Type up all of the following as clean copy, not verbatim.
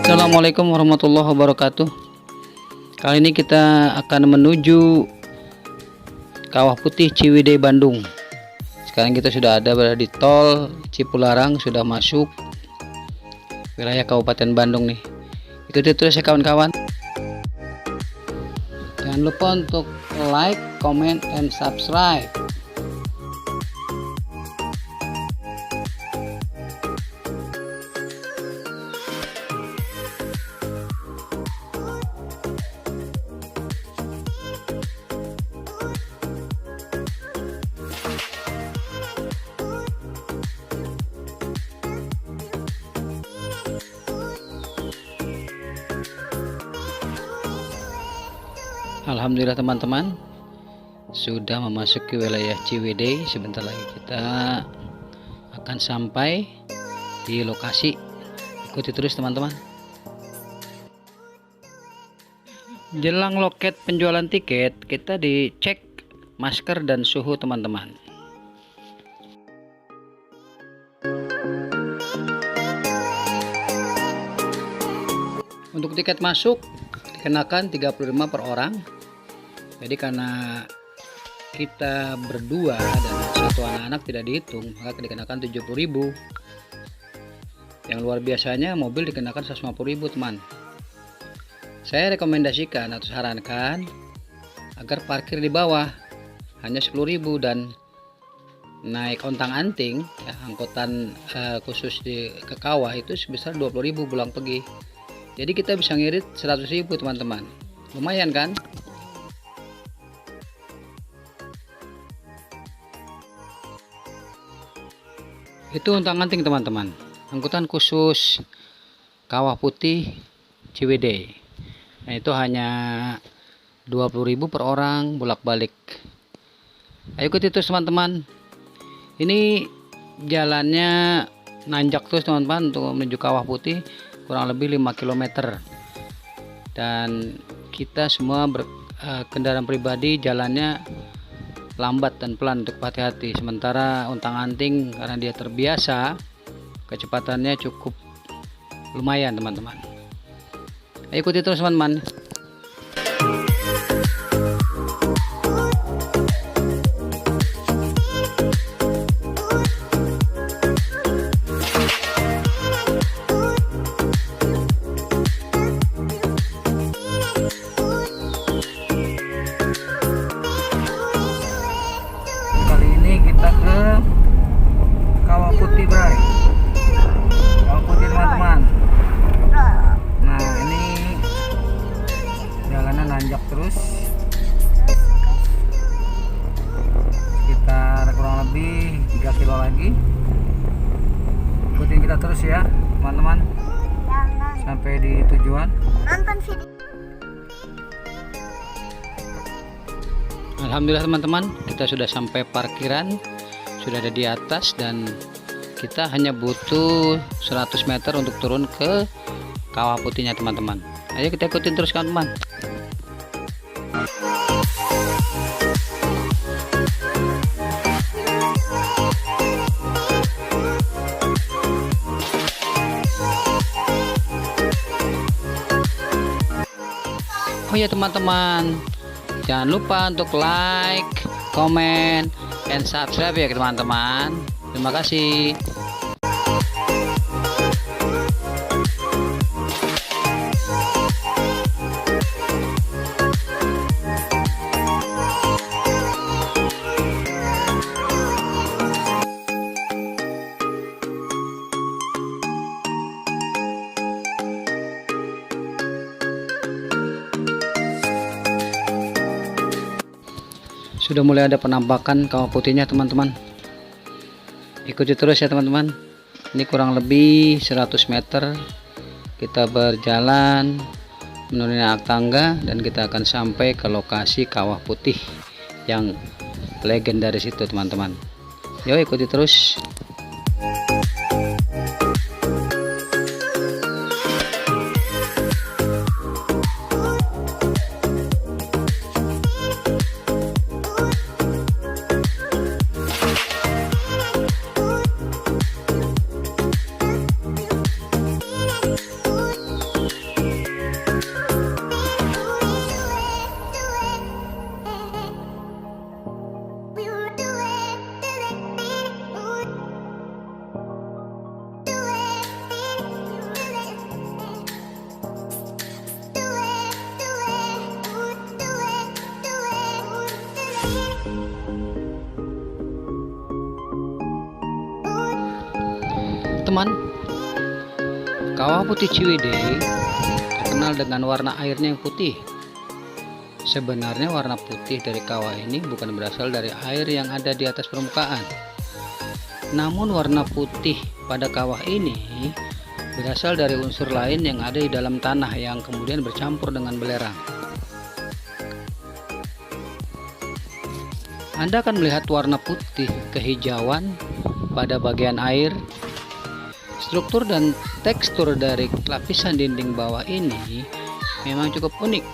Assalamualaikum warahmatullahi wabarakatuh. Kali ini kita akan menuju Kawah Putih Ciwidey Bandung. Sekarang kita sudah berada di tol Cipularang, sudah masuk wilayah Kabupaten Bandung nih. Ikuti terus ya kawan-kawan. Jangan lupa untuk like, comment, and subscribe. Alhamdulillah teman-teman, sudah memasuki wilayah Ciwidey. Sebentar lagi kita akan sampai di lokasi. Ikuti terus teman-teman. Jelang loket penjualan tiket, kita dicek masker dan suhu teman-teman. Untuk tiket masuk dikenakan 35 per orang. Jadi karena kita berdua dan satu anak-anak tidak dihitung, maka dikenakan 70.000. Yang luar biasanya mobil dikenakan 150.000 teman. Saya rekomendasikan atau sarankan agar parkir di bawah hanya 10.000 dan naik ontang-anting ya, angkutan khusus ke kawah itu sebesar 20.000 pulang pergi. Jadi kita bisa ngirit 100.000 teman-teman. Lumayan kan? Itu ontang-anting teman-teman. Angkutan khusus Kawah Putih Ciwidey. Nah, itu hanya 20.000 per orang bolak-balik. Ayo ikuti terus teman-teman. Ini jalannya nanjak terus teman-teman untuk menuju Kawah Putih, kurang lebih 5 km. Dan kita semua kendaraan pribadi jalannya lambat dan pelan untuk hati-hati. Sementara ontang-anting karena dia terbiasa, kecepatannya cukup lumayan teman-teman. Ayo ikuti terus teman-teman. Kita ke Kawah Putih, Bray. Kawah Putih teman-teman. Nah, ini jalannya nanjak terus. Sekitar kurang lebih 3 kilo lagi. Ikutin kita terus ya, teman-teman. Sampai di tujuan. Nonton video. Alhamdulillah teman-teman, kita sudah sampai parkiran, sudah ada di atas dan kita hanya butuh 100 meter untuk turun ke Kawah Putihnya teman-teman. Ayo kita ikutin terus teman-teman. Oh ya teman-teman, jangan lupa untuk like, comment, and subscribe ya teman-teman. Terima kasih. Sudah mulai ada penampakan Kawah Putihnya teman-teman. Ikuti terus ya teman-teman. Ini kurang lebih 100 meter kita berjalan menuruni tangga dan kita akan sampai ke lokasi Kawah Putih yang legendaris itu teman-teman. Yuk ikuti terus. teman-teman, Kawah Putih Ciwidey terkenal dengan warna airnya yang putih. Sebenarnya warna putih dari kawah ini bukan berasal dari air yang ada di atas permukaan. Namun warna putih pada kawah ini berasal dari unsur lain yang ada di dalam tanah yang kemudian bercampur dengan belerang. Anda akan melihat warna putih kehijauan pada bagian air. Struktur dan tekstur dari lapisan dinding bawah ini memang cukup unik.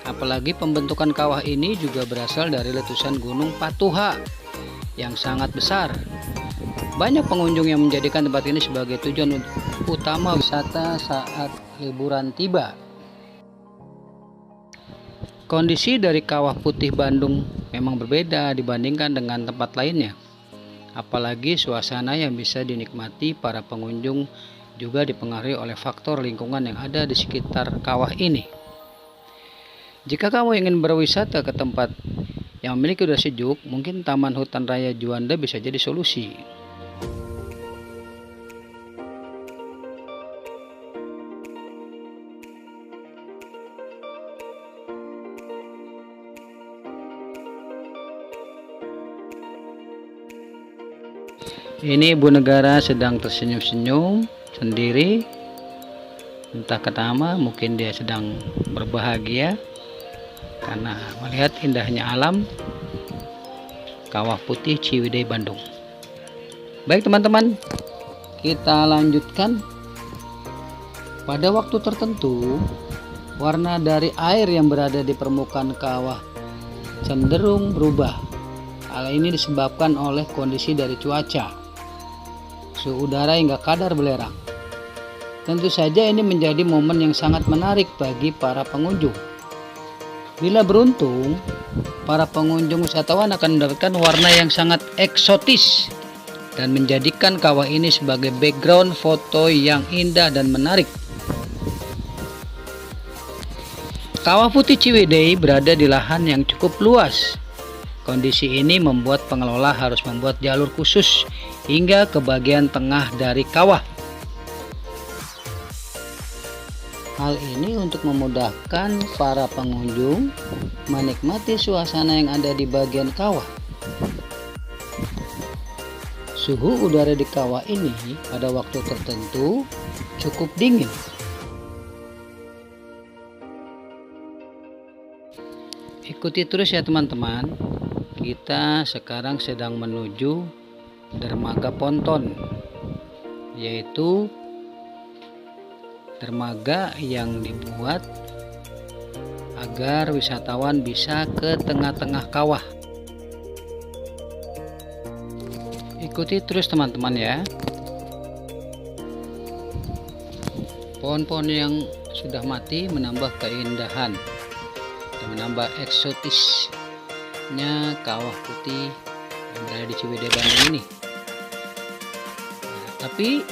Apalagi pembentukan kawah ini juga berasal dari letusan Gunung Patuha yang sangat besar. Banyak pengunjung yang menjadikan tempat ini sebagai tujuan utama wisata saat liburan tiba. Kondisi dari Kawah Putih Bandung memang berbeda dibandingkan dengan tempat lainnya. Apalagi suasana yang bisa dinikmati para pengunjung juga dipengaruhi oleh faktor lingkungan yang ada di sekitar kawah ini. Jika kamu ingin berwisata ke tempat yang memiliki udara sejuk, mungkin Taman Hutan Raya Juanda bisa jadi solusi. Ini ibu negara sedang tersenyum-senyum sendiri. Entah kenapa, mungkin dia sedang berbahagia karena melihat indahnya alam Kawah Putih Ciwidey Bandung. Baik teman-teman, kita lanjutkan. Pada waktu tertentu, warna dari air yang berada di permukaan kawah cenderung berubah. Hal ini disebabkan oleh kondisi dari cuaca, suhu udara hingga kadar belerang. Tentu saja ini menjadi momen yang sangat menarik bagi para pengunjung. Bila beruntung, para pengunjung wisatawan akan mendapatkan warna yang sangat eksotis dan menjadikan kawah ini sebagai background foto yang indah dan menarik. Kawah Putih Ciwidey berada di lahan yang cukup luas. Kondisi ini membuat pengelola harus membuat jalur khusus hingga ke bagian tengah dari kawah. Hal ini untuk memudahkan para pengunjung menikmati suasana yang ada di bagian kawah. Suhu udara di kawah ini pada waktu tertentu cukup dingin. Ikuti terus ya teman-teman. Kita sekarang sedang menuju dermaga ponton, yaitu dermaga yang dibuat agar wisatawan bisa ke tengah-tengah kawah. Ikuti terus teman-teman ya. Pohon-pohon yang sudah mati menambah keindahan dan menambah eksotisnya Kawah Putih yang berada di Ciwidey Bandung ini. Tapi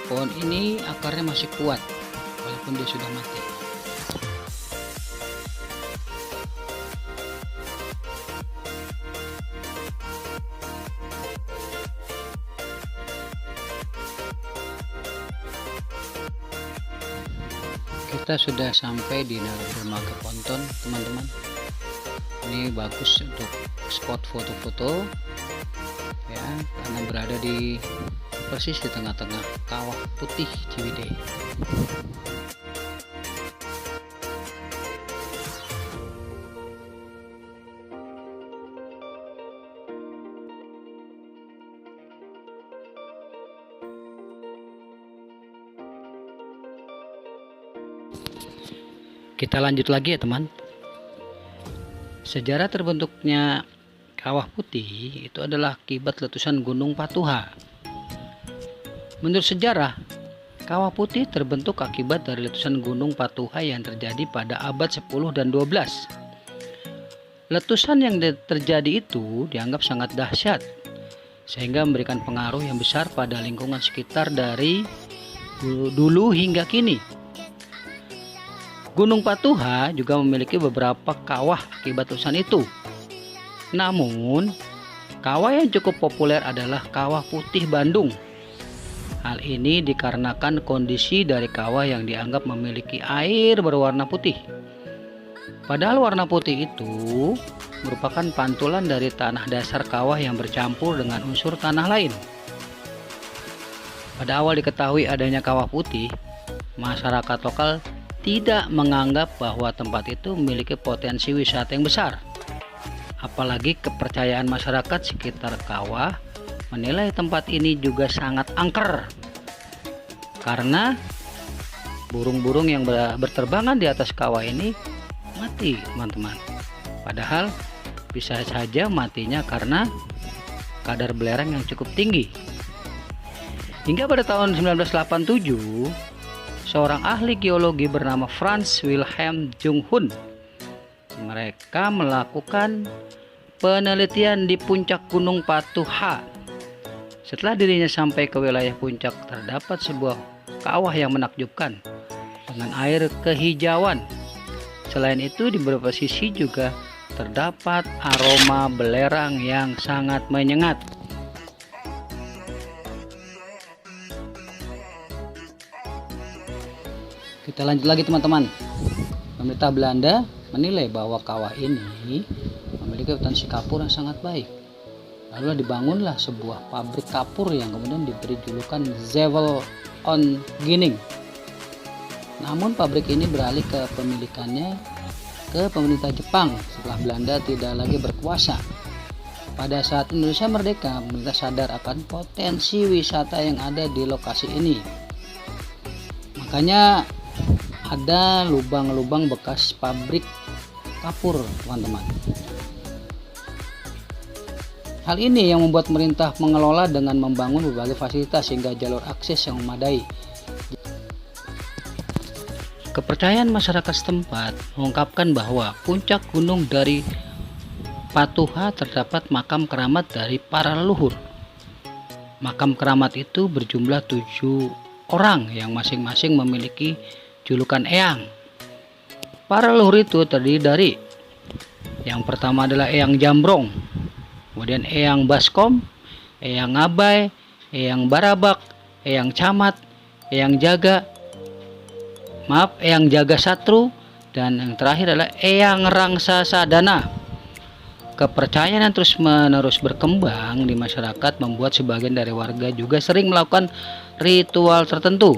pohon ini akarnya masih kuat walaupun dia sudah mati. Kita sudah sampai di dermaga ponton teman-teman. Ini bagus untuk spot foto-foto ya, karena berada di persis di tengah-tengah Kawah Putih Ciwidey. Kita lanjut lagi ya teman. Sejarah terbentuknya Kawah Putih itu adalah akibat letusan Gunung Patuha. Menurut sejarah, Kawah Putih terbentuk akibat dari letusan Gunung Patuha yang terjadi pada abad 10 dan 12. Letusan yang terjadi itu dianggap sangat dahsyat, sehingga memberikan pengaruh yang besar pada lingkungan sekitar dari dulu hingga kini. Gunung Patuha juga memiliki beberapa kawah akibat letusan itu. Namun, kawah yang cukup populer adalah Kawah Putih Bandung. Hal ini dikarenakan kondisi dari kawah yang dianggap memiliki air berwarna putih. Padahal warna putih itu merupakan pantulan dari tanah dasar kawah yang bercampur dengan unsur tanah lain. Pada awal diketahui adanya kawah putih, masyarakat lokal tidak menganggap bahwa tempat itu memiliki potensi wisata yang besar. Apalagi kepercayaan masyarakat sekitar kawah menilai tempat ini juga sangat angker. Karena burung-burung yang berterbangan di atas kawah ini mati, teman-teman. Padahal bisa saja matinya karena kadar belerang yang cukup tinggi. Hingga pada tahun 1987, seorang ahli geologi bernama Franz Wilhelm Junghun, mereka melakukan penelitian di puncak Gunung Patuha. Setelah dirinya sampai ke wilayah puncak, terdapat sebuah kawah yang menakjubkan dengan air kehijauan. Selain itu, di beberapa sisi juga terdapat aroma belerang yang sangat menyengat. Kita lanjut lagi, teman-teman. Pemerintah Belanda menilai bahwa kawah ini memiliki potensi kapur yang sangat baik. Lalu dibangunlah sebuah pabrik kapur yang kemudian diberi julukan Zevel on Gining. Namun pabrik ini beralih ke pemilikannya ke pemerintah Jepang setelah Belanda tidak lagi berkuasa. Pada saat Indonesia merdeka, pemerintah sadar akan potensi wisata yang ada di lokasi ini. Makanya ada lubang-lubang bekas pabrik kapur, teman-teman. Hal ini yang membuat pemerintah mengelola dengan membangun berbagai fasilitas hingga jalur akses yang memadai. Kepercayaan masyarakat setempat mengungkapkan bahwa puncak gunung dari Patuha terdapat makam keramat dari para leluhur. Makam keramat itu berjumlah 7 orang yang masing-masing memiliki julukan Eyang. Para leluhur itu terdiri dari yang pertama adalah Eyang Jambrong, kemudian Eyang Baskom, Eyang Ngabai, Eyang Barabak, Eyang Camat, Eyang Jaga Satru, dan yang terakhir adalah Eyang Rangsasadana. Kepercayaan yang terus-menerus berkembang di masyarakat membuat sebagian dari warga juga sering melakukan ritual tertentu.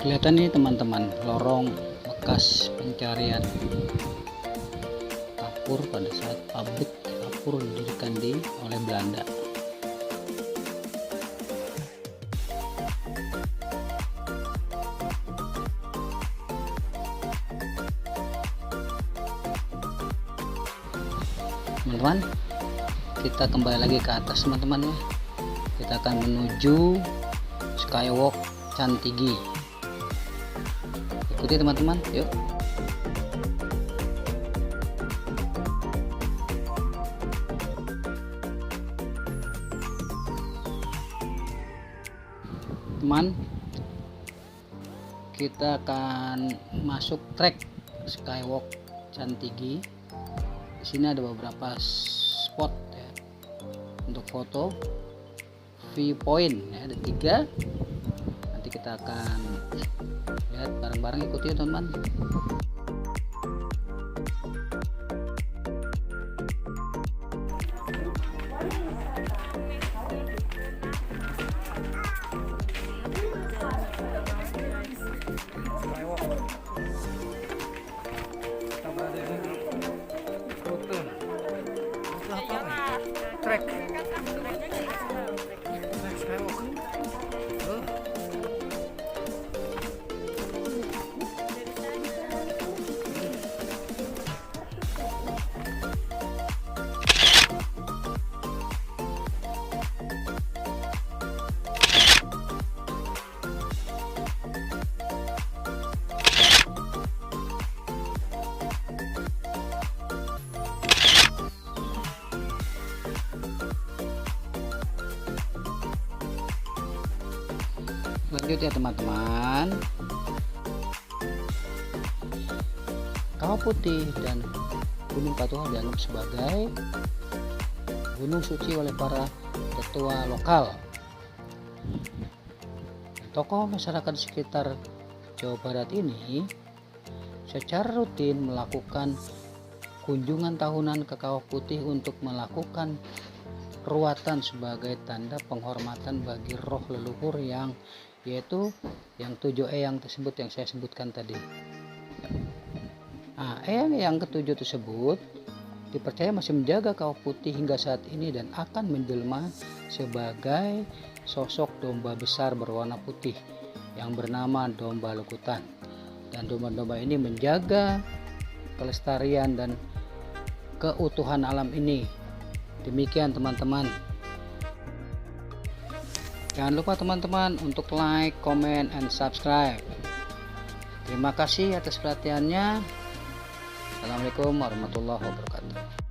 Kelihatan ini, teman-teman, lorong bekas pencarian kapur pada saat pabrik kapur didirikan oleh Belanda. Teman-teman, kita kembali lagi ke atas, teman-teman ya. Kita akan menuju Skywalk Cantigi. Ikuti, teman-teman, yuk. Teman, kita akan masuk trek Skywalk Cantigi. Di sini ada beberapa spot ya, untuk foto viewpoint ya, ada 3. Nanti kita akan lihat bareng-bareng, ikuti ya, teman-teman. Trek Skywalk. Lanjut ya, teman-teman. Kawah Putih dan Gunung Patuha dianggap sebagai Gunung Suci oleh para tetua lokal. Tokoh masyarakat sekitar Jawa Barat ini secara rutin melakukan kunjungan tahunan ke Kawah Putih untuk melakukan ruatan sebagai tanda penghormatan bagi roh leluhur yang yaitu yang 7 eyang tersebut yang saya sebutkan tadi. Nah, eyang yang ketujuh tersebut dipercaya masih menjaga Kawah Putih hingga saat ini dan akan menjelma sebagai sosok domba besar berwarna putih yang bernama domba lukutan. Dan domba-domba ini menjaga kelestarian dan keutuhan alam ini. Demikian teman-teman. Jangan lupa teman-teman untuk like, comment, and subscribe. Terima kasih atas perhatiannya. Assalamualaikum warahmatullahi wabarakatuh.